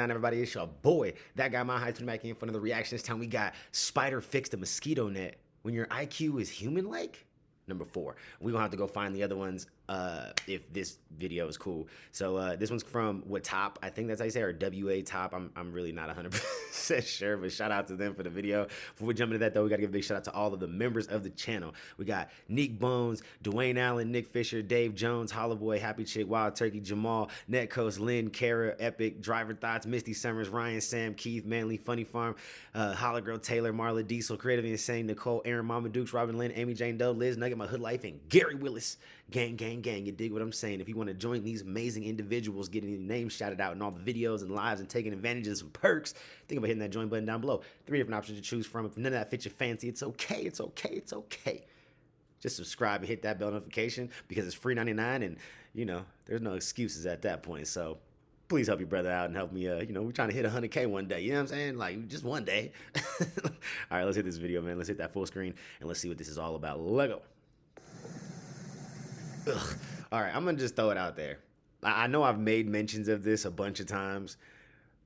down, everybody? It's your boy, that guy, my high to back in front of the reaction. This time we got Spider fixed a mosquito net when your IQ is human-like. Number 4. We're gonna have to go find the other ones if this video is cool. So this one's from what Top, I think that's how you say, or WA Top. I'm really not 100% sure, but shout out to them for the video. Before we jump into that though, we gotta give a big shout out to all of the members of the channel. We got Neek Bones, Dwayne Allen, Nick Fisher, Dave Jones, Hollaboy, Happy Chick, Wild Turkey, Jamal, Netcoast, Lynn, Kara, Epic, Driver Thoughts, Misty Summers, Ryan, Sam, Keith, Manley, Funny Farm, Holla Girl, Taylor, Marla, Diesel, Creative Insane, Nicole, Aaron, Mama Dukes, Robin Lynn, Amy Jane Doe, Liz, Nugget, My Hood Life, and Gary Willis. Gang, gang, gang. You dig what I'm saying? If you want to join these amazing individuals, getting your names shouted out in all the videos and lives and taking advantage of some perks, think about hitting that join button down below. 3 different options to choose from. If none of that fits your fancy, it's okay. It's okay. It's okay. Just subscribe and hit that bell notification because it's free 99 and, you know, there's no excuses at that point. So please help your brother out and help me, you know, we're trying to hit 100K one day. You know what I'm saying? Like, just one day. All right, let's hit this video, man. Let's hit that full screen and let's see what this is all about. Lego. Ugh. All right, I'm gonna just throw it out there. I know I've made mentions of this a bunch of times.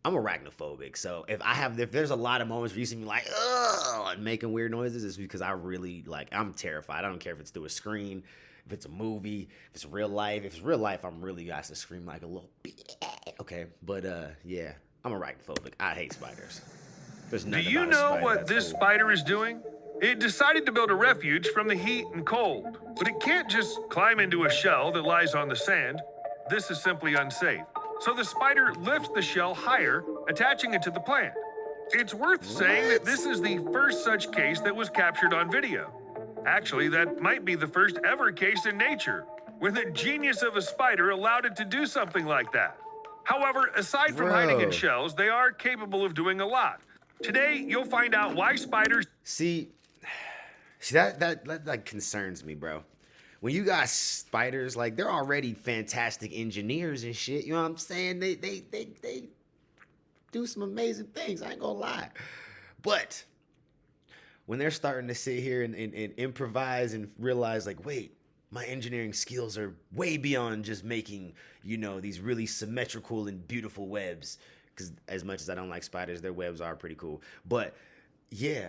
I'm arachnophobic, so if there's a lot of moments where you see me like, ugh, and making weird noises, it's because I really I'm terrified. I don't care if it's through a screen, if it's a movie, if it's real life. If it's real life, I'm really got to scream like a little bit. Okay, but yeah, I'm arachnophobic. I hate spiders. There's nothing. Do you know what this spider is doing? It decided to build a refuge from the heat and cold, but it can't just climb into a shell that lies on the sand. This is simply unsafe. So the spider lifts the shell higher, attaching it to the plant. It's worth saying that this is the first such case that was captured on video. Actually, that might be the first ever case in nature, where the genius of a spider allowed it to do something like that. However, aside from hiding in shells, they are capable of doing a lot. Today, you'll find out why spiders... See, that concerns me, bro. When you got spiders, like, they're already fantastic engineers and shit. You know what I'm saying? They do some amazing things. I ain't gonna lie. But when they're starting to sit here and improvise and realize, like, wait, my engineering skills are way beyond just making, you know, these really symmetrical and beautiful webs. Because as much as I don't like spiders, their webs are pretty cool. But yeah,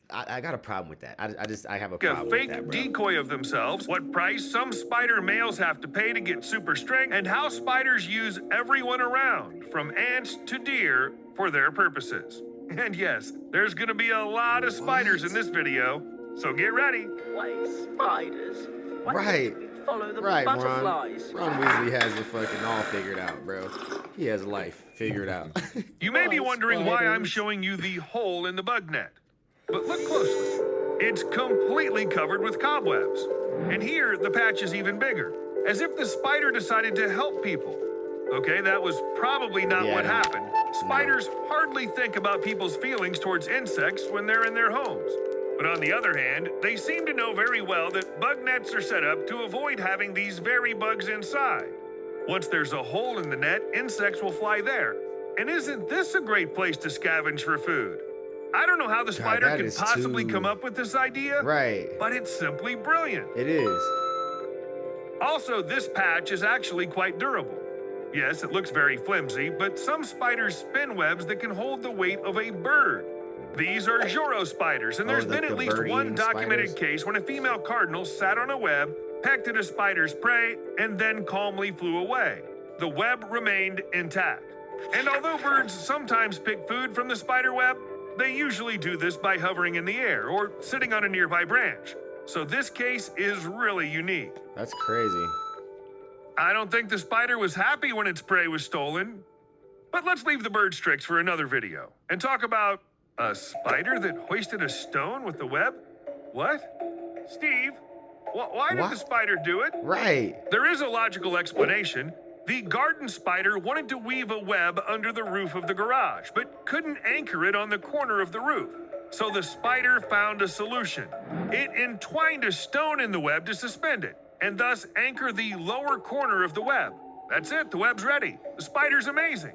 I got a problem with that. I have a problem with that, bro. A fake decoy of themselves, what price some spider males have to pay to get super strength, and how spiders use everyone around, from ants to deer, for their purposes. And yes, there's gonna be a lot of spiders in this video, so get ready. Why spiders? Why right. Follow the right, butterflies. Ron Weasley has it fucking all figured out, bro. He has life figured out. You may be wondering why I'm showing you the hole in the bug net. But look closely. It's completely covered with cobwebs. And here, the patch is even bigger, as if the spider decided to help people. Okay, that was probably not what happened. Spiders hardly think about people's feelings towards insects when they're in their homes. But on the other hand, they seem to know very well that bug nets are set up to avoid having these very bugs inside. Once there's a hole in the net, insects will fly there. And isn't this a great place to scavenge for food? I don't know how the spider can possibly come up with this idea, but it's simply brilliant. It is. Also, this patch is actually quite durable. Yes, it looks very flimsy, but some spiders spin webs that can hold the weight of a bird. These are Joro spiders, and there's been at least one documented case when a female cardinal sat on a web, pecked at a spider's prey, and then calmly flew away. The web remained intact. And although birds sometimes pick food from the spider web, they usually do this by hovering in the air or sitting on a nearby branch. So this case is really unique. That's crazy. I don't think the spider was happy when its prey was stolen. But let's leave the bird's tricks for another video and talk about a spider that hoisted a stone with the web? What? Steve, why did the spider do it? Right. There is a logical explanation. The garden spider wanted to weave a web under the roof of the garage, but couldn't anchor it on the corner of the roof. So the spider found a solution. It entwined a stone in the web to suspend it, and thus anchor the lower corner of the web. That's it, the web's ready. The spider's amazing.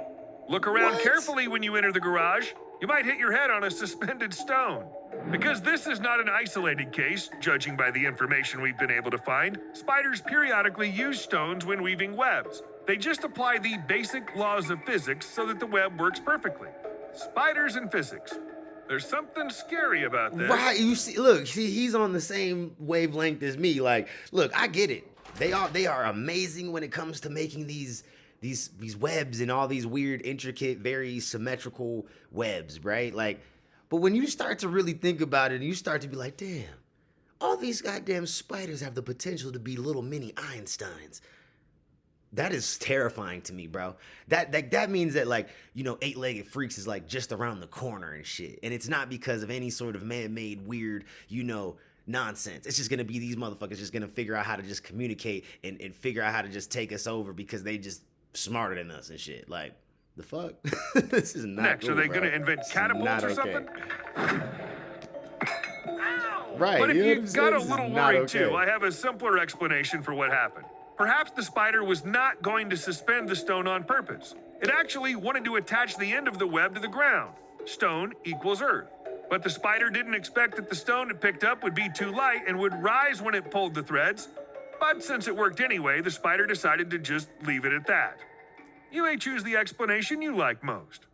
Look around carefully when you enter the garage. You might hit your head on a suspended stone. Because this is not an isolated case, judging by the information we've been able to find, spiders periodically use stones when weaving webs. They just apply the basic laws of physics so that the web works perfectly. Spiders and physics. There's something scary about this. Right, you see, look, see, he's on the same wavelength as me. Like, look, I get it. They are amazing when it comes to making these webs and all these weird, intricate, very symmetrical webs, right? Like, but when you start to really think about it, and you start to be like, damn, all these goddamn spiders have the potential to be little mini Einsteins. That is terrifying to me, bro. That means that, like, you know, eight-legged freaks is like just around the corner and shit. And it's not because of any sort of man-made weird, you know, nonsense. It's just gonna be these motherfuckers just gonna figure out how to just communicate and figure out how to just take us over because they just smarter than us and shit. Like, the fuck? This is not Next, cool, are they bro. gonna invent This is catapults not or okay. something? Right. But if you know what you I'm saying? got a This is little not worried okay. too, I have a simpler explanation for what happened. Perhaps the spider was not going to suspend the stone on purpose. It actually wanted to attach the end of the web to the ground. Stone equals earth. But the spider didn't expect that the stone it picked up would be too light and would rise when it pulled the threads. But since it worked anyway, the spider decided to just leave it at that. You may choose the explanation you like most.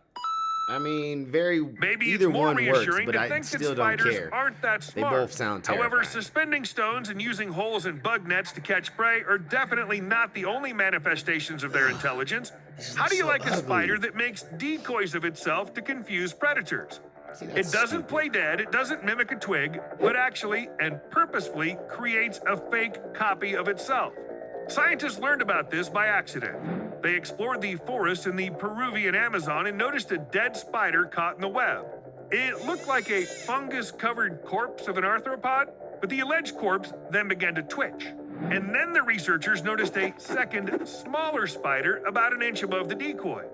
I mean, Maybe either it's more one works, reassuring but to I think that still don't spiders care. aren't that They smart. both sound However, terrifying. suspending stones and using holes in bug nets to catch prey are definitely not the only manifestations of their intelligence. How do you so like a ugly. spider that makes decoys of itself to confuse predators? See, It that's doesn't stupid. play dead, it doesn't mimic a twig, but actually and purposefully creates a fake copy of itself. Scientists learned about this by accident. They explored the forests in the Peruvian Amazon and noticed a dead spider caught in the web. It looked like a fungus-covered corpse of an arthropod, but the alleged corpse then began to twitch. And then the researchers noticed a second, smaller spider about an inch above the decoy.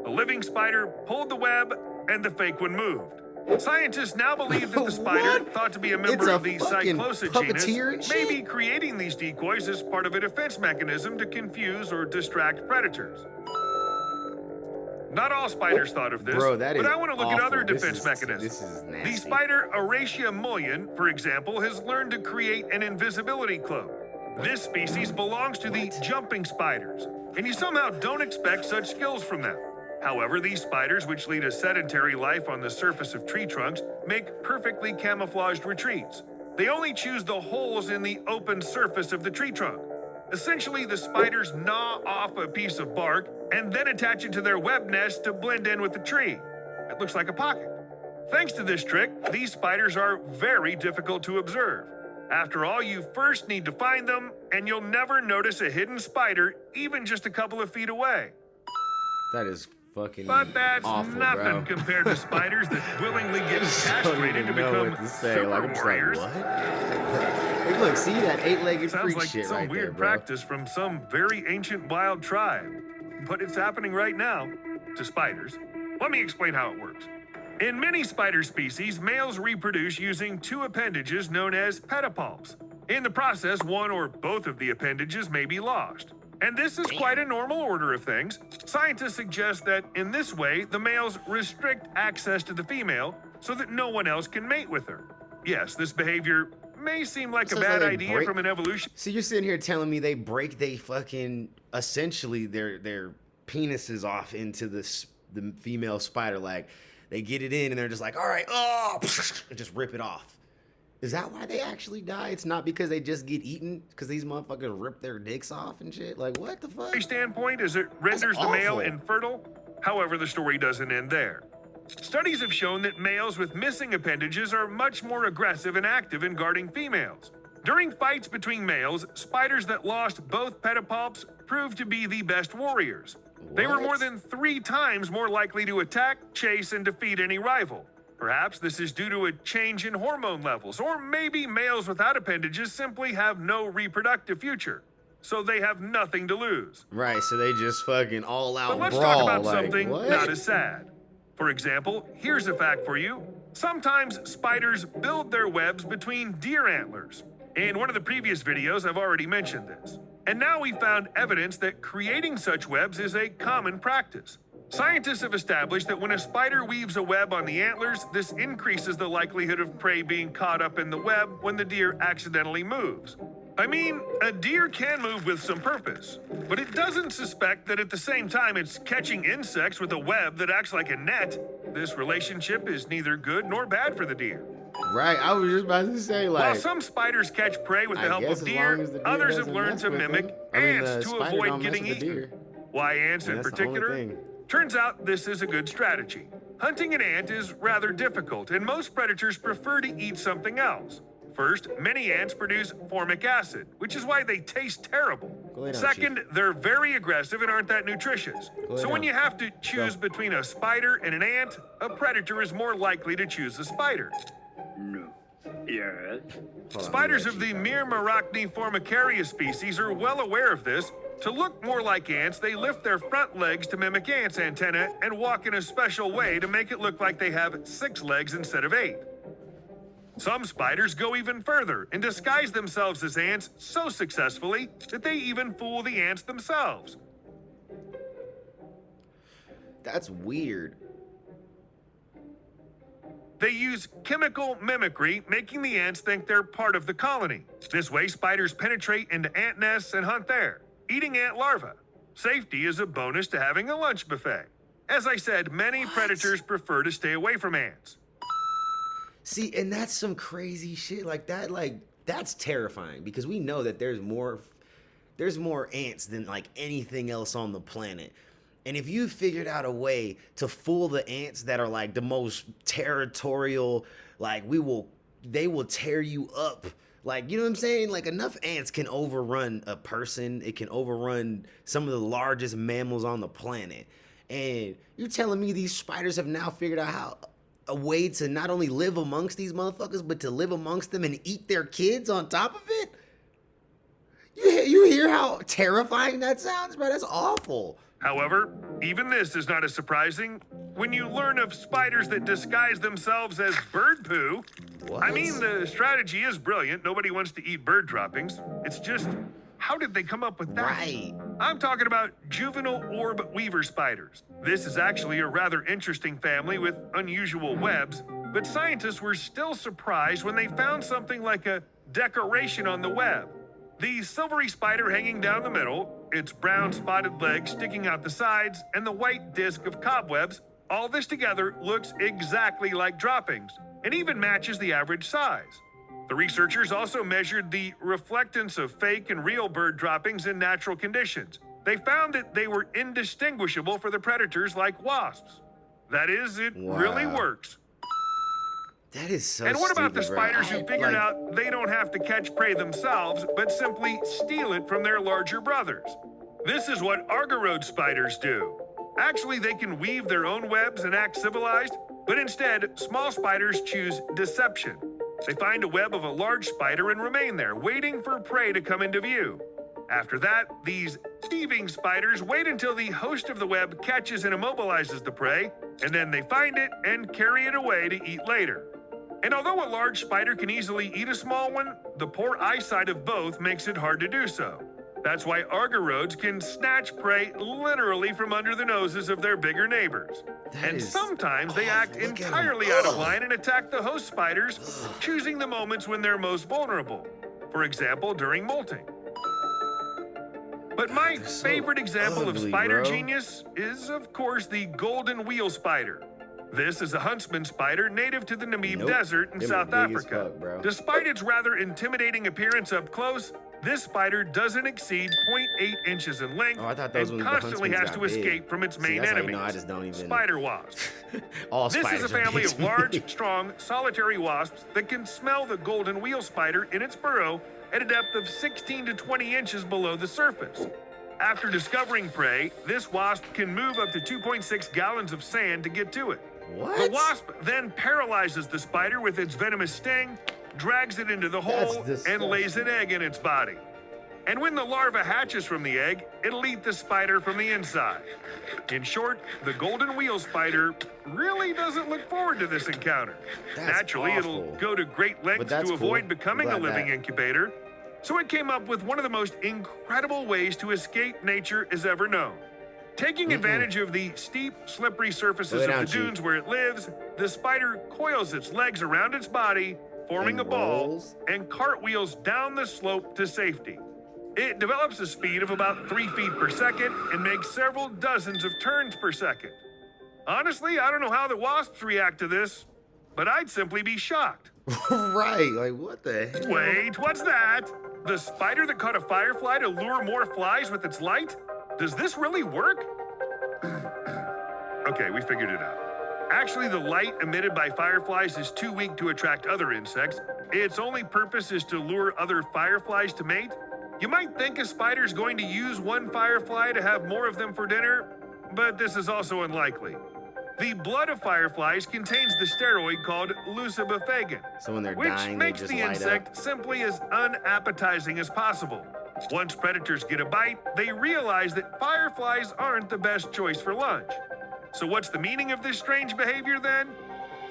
The living spider pulled the web, and the fake one moved. Scientists now believe that the spider, What? thought to be a It's member a of the fucking Cyclosa puppeteer and genus, may be shit? creating these decoys as part of a defense mechanism to confuse or distract predators. Not all spiders thought of this, Bro, that but is I want to look at awful. other This defense is- mechanisms. this is nasty. The spider Aracia mullion, for example, has learned to create an invisibility cloak. This species belongs to the jumping spiders, and you somehow don't expect such skills from them. However, these spiders, which lead a sedentary life on the surface of tree trunks, make perfectly camouflaged retreats. They only choose the holes in the open surface of the tree trunk. Essentially, the spiders gnaw off a piece of bark and then attach it to their web nest to blend in with the tree. It looks like a pocket. Thanks to this trick, these spiders are very difficult to observe. After all, you first need to find them, and you'll never notice a hidden spider even just a couple of feet away. That is fucking But that's awful, nothing bro. compared to spiders that willingly get I just don't castrated to even know become what to say. super Like, I'm just warriors. like, what? Hey, look, see that eight-legged Sounds freak like shit some right weird there, bro. practice from some very ancient wild tribe. But it's happening right now to spiders. Let me explain how it works. In many spider species, males reproduce using two appendages known as pedipalps. In the process, one or both of the appendages may be lost. And this is quite a normal order of things. Scientists suggest that in this way, the males restrict access to the female so that no one else can mate with her. Yes, this behavior may seem like So a it's bad like they idea break- from an evolution. So you're sitting here telling me they break they fucking essentially their penises off into the female spider, like they get it in and they're just like, all right, oh, and just rip it off. Is that why they actually die? It's not because they just get eaten, because these motherfuckers rip their dicks off and shit. Like, what the fuck? Standpoint is it renders the male awful. infertile. However, the story doesn't end there. Studies have shown that males with missing appendages are much more aggressive and active in guarding females. During fights between males, spiders that lost both pedipalps proved to be the best warriors. They were What? more than 3 times more likely to attack, chase, and defeat any rival. Perhaps this is due to a change in hormone levels, or maybe males without appendages simply have no reproductive future, so they have nothing to lose. Right, so they just fucking all out But let's brawl. talk about like, something what? not as sad. For example, here's a fact for you. Sometimes spiders build their webs between deer antlers. In one of the previous videos, I've already mentioned this. And now we found evidence that creating such webs is a common practice. Scientists have established that when a spider weaves a web on the antlers, this increases the likelihood of prey being caught up in the web when the deer accidentally moves. I mean, a deer can move with some purpose, but it doesn't suspect that at the same time it's catching insects with a web that acts like a net. This relationship is neither good nor bad for the deer. Right, I was just about to say, like, While some spiders catch prey with the help guess of as long deer, as the deer others have doesn't learned mess to with mimic them. I mean, the ants to spider avoid don't mess getting with the eaten. deer. Why ants in That's the only particular? thing. Turns out this is a good strategy. Hunting an ant is rather difficult, and most predators prefer to eat something else. First, many ants produce formic acid, which is why they taste terrible. Go lay down, Second, they're very aggressive and aren't that nutritious. Go lay So when down. you have to choose between a spider and an ant, a predator is more likely to choose the spider. No. Yes. Hold on, Spiders let of me the actually- Myrmeraicne formicaria species are well aware of this. To look more like ants, they lift their front legs to mimic ants' antennae and walk in a special way to make it look like they have 6 legs instead of 8. Some spiders go even further and disguise themselves as ants so successfully that they even fool the ants themselves. That's weird. They use chemical mimicry, making the ants think they're part of the colony. This way, spiders penetrate into ant nests and hunt there, eating ant larvae. Safety is a bonus to having a lunch buffet. As I said, many predators prefer to stay away from ants. See, and that's some crazy shit like that. Like, that's terrifying because we know that there's more ants than like anything else on the planet. And if you figured out a way to fool the ants that are like the most territorial, like they will tear you up. Like, you know what I'm saying? Like, enough ants can overrun a person. It can overrun some of the largest mammals on the planet. And you're telling me these spiders have now figured out a way to not only live amongst these motherfuckers, but to live amongst them and eat their kids on top of it? You hear how terrifying that sounds, bro? That's awful. However, even this is not as surprising when you learn of spiders that disguise themselves as bird poo. What? I mean, the strategy is brilliant. Nobody wants to eat bird droppings. It's just, how did they come up with that? Right. I'm talking about juvenile orb weaver spiders. This is actually a rather interesting family with unusual webs, but scientists were still surprised when they found something like a decoration on the web. The silvery spider hanging down the middle, its brown spotted legs sticking out the sides, and the white disc of cobwebs, all this together looks exactly like droppings, and even matches the average size. The researchers also measured the reflectance of fake and real bird droppings in natural conditions. They found that they were indistinguishable for the predators like wasps. That is, it really Wow. works. That is so And what about the stupid, bro. spiders who figured out they don't have to catch prey themselves, but simply steal it from their larger brothers? This is what Argyrode spiders do. Actually, they can weave their own webs and act civilized, but instead, small spiders choose deception. They find a web of a large spider and remain there, waiting for prey to come into view. After that, these thieving spiders wait until the host of the web catches and immobilizes the prey, and then they find it and carry it away to eat later. And although a large spider can easily eat a small one, the poor eyesight of both makes it hard to do so. That's why Argyrodes can snatch prey literally from under the noses of their bigger neighbors. That And is sometimes they act awful. Look at 'em. entirely out of Ugh. line and attack the host spiders, choosing the moments when they're most vulnerable. For example, during molting. But my they're so favorite example of ugly, spider bro. genius is, of course, the golden wheel spider. This is a huntsman spider native to the Namib Nope. Desert in Them South are big as Africa. fuck, bro. Despite its rather intimidating appearance up close, this spider doesn't exceed 0.8 inches in length Oh, I thought those and ones, the constantly huntsmans has got to big. escape from its See, main that's how you enemies, know I just don't even- spider wasps. All This spiders is a are family big of to me. large, strong, solitary wasps that can smell the golden wheel spider in its burrow at a depth of 16 to 20 inches below the surface. After discovering prey, this wasp can move up to 2.6 gallons of sand to get to it. What? The wasp then paralyzes the spider with its venomous sting, drags it into the That's hole, and disgusting. lays an egg in its body. And when the larva hatches from the egg, it'll eat the spider from the inside. In short, the golden wheel spider really doesn't look forward to this encounter. That's Naturally, it'll awful. go to great lengths that's to avoid cool. becoming a I'm glad living that- incubator. So it came up with one of the most incredible ways to escape nature is ever known. Taking advantage of the steep, slippery surfaces Lay of down, the Chief. dunes where it lives, the spider coils its legs around its body forming a And ball, rolls? and cartwheels down the slope to safety. It develops a speed of about 3 feet per second and makes several dozens of turns per second. Honestly, I don't know how the wasps react to this, but I'd simply be shocked. Right, like what the hell? Wait, what's that? The spider that caught a firefly to lure more flies with its light? Does this really work? Okay, we figured it out. Actually, the light emitted by fireflies is too weak to attract other insects. Its only purpose is to lure other fireflies to mate. You might think a spider's going to use one firefly to have more of them for dinner, but this is also unlikely. The blood of fireflies contains the steroid called lucibafagin, So when they're which dying, they makes just the light insect up. simply as unappetizing as possible. Once predators get a bite, they realize that fireflies aren't the best choice for lunch. So what's the meaning of this strange behavior then?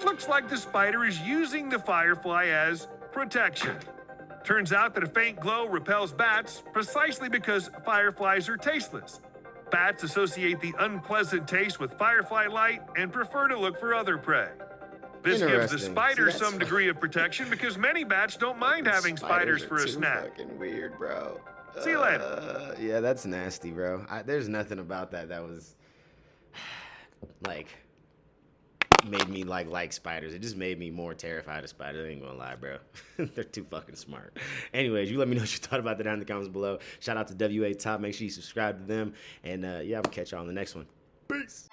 Looks like the spider is using the firefly as protection. Turns out that a faint glow repels bats precisely because fireflies are tasteless. Bats associate the unpleasant taste with firefly light and prefer to look for other prey. This gives the Interesting. spider See, that's some degree of protection because many bats don't mind having spiders are for a too snack. Fucking weird, bro. See you later. Yeah, that's nasty, bro. There's nothing about that was like made me like spiders. It just made me more terrified of spiders. I ain't gonna lie, bro. They're too fucking smart. Anyways, you let me know what you thought about that down in the comments below. Shout out to WA Top. Make sure you subscribe to them. And yeah, I'll catch y'all on the next one. Peace.